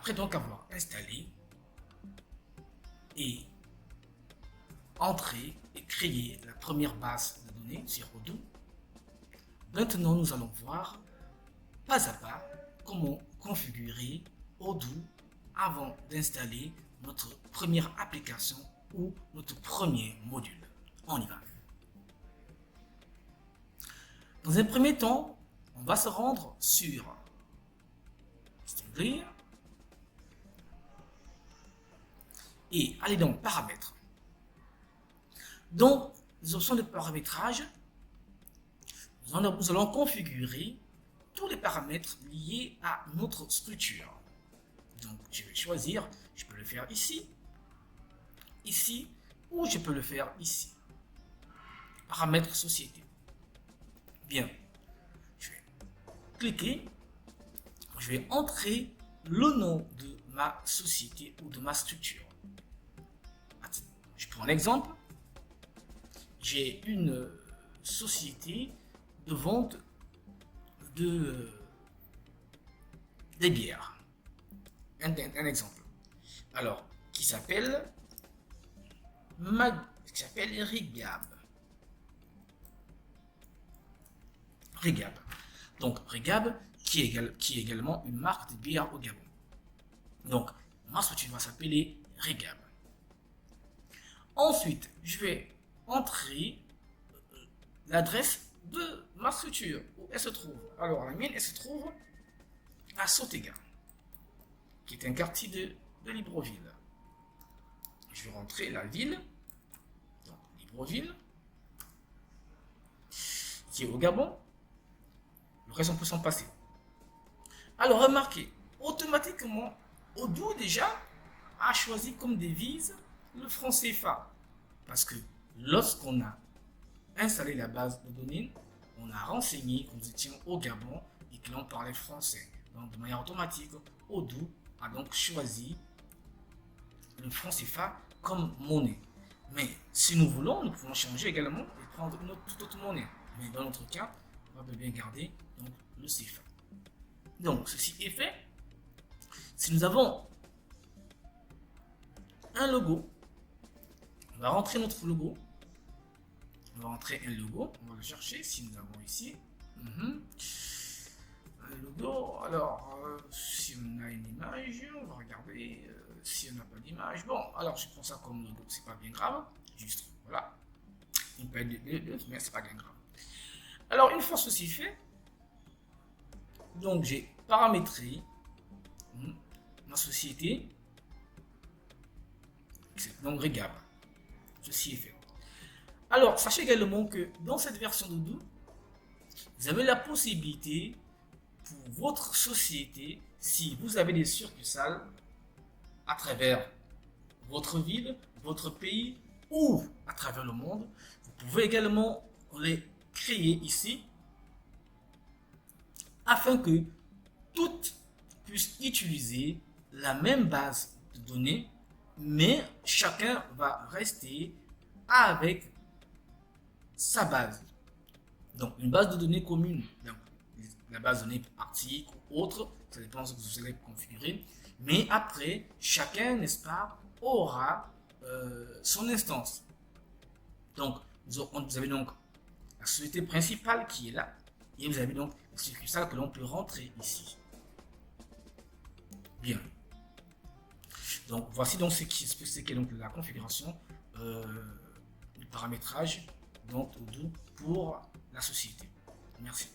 Après donc avoir installé et entré et créé la première base de données sur Odoo, maintenant nous allons voir pas à pas comment configurer Odoo avant d'installer notre première application ou notre premier module. On y va. Dans un premier temps, on va se rendre sur Stingray et aller dans Paramètres. Dans les options de paramétrage, nous allons configurer tous les paramètres liés à notre structure. Donc, je vais choisir, je peux le faire ici, ici, ou je peux le faire ici. Paramètres société. Bien, je vais cliquer, je vais entrer le nom de ma société ou de ma structure. Je prends un exemple. J'ai une société de vente des bières. Un exemple. Alors, qui s'appelle Rigab. Rigab. Donc, Rigab, qui est également une marque de bière au Gabon. Donc, ma structure va s'appeler Rigab. Ensuite, je vais entrer l'adresse de ma structure, où elle se trouve. Alors, la mienne, elle se trouve à Sotega, qui est un quartier de Libreville. Je vais rentrer la ville, donc Libreville, qui est au Gabon. Le reste, on peut s'en passer. Alors, remarquez, automatiquement, Odoo déjà a choisi comme devise le franc CFA. Parce que lorsqu'on a installé la base de données, on a renseigné que nous étions au Gabon et que l'on parlait français. Donc, de manière automatique, Odoo a donc choisi le franc CFA comme monnaie. Mais si nous voulons, nous pouvons changer également et prendre toute autre monnaie. Mais dans notre cas, on va bien garder donc, le CFA. Donc, ceci est fait. Si nous avons un logo, on va rentrer notre logo. On va rentrer un logo. On va le chercher si nous avons ici. Un logo. Alors, si on a une image, on va regarder. Si on n'a pas d'image, bon, alors je prends ça comme logo. C'est pas bien grave. Juste, voilà. Une paire de deux, mais c'est pas bien grave. Alors, une fois ceci fait, donc j'ai paramétré ma société. Donc, Rigab. Ceci est fait. Alors, sachez également que dans cette version d'Odoo, vous avez la possibilité pour votre société, si vous avez des succursales à travers votre ville, votre pays ou à travers le monde, vous pouvez également les créer ici afin que toutes puissent utiliser la même base de données, mais chacun va rester avec sa base. Donc, une base de données commune, donc la base de données article ou autre, ça dépend de ce que vous allez configurer. Mais après, chacun, n'est-ce pas, aura son instance. Donc, vous avez donc la société principale qui est là, et vous avez donc la succursale que l'on peut rentrer ici. Bien. Donc, voici donc ce qu'est donc la configuration du paramétrage donc Odoo pour la société. Merci.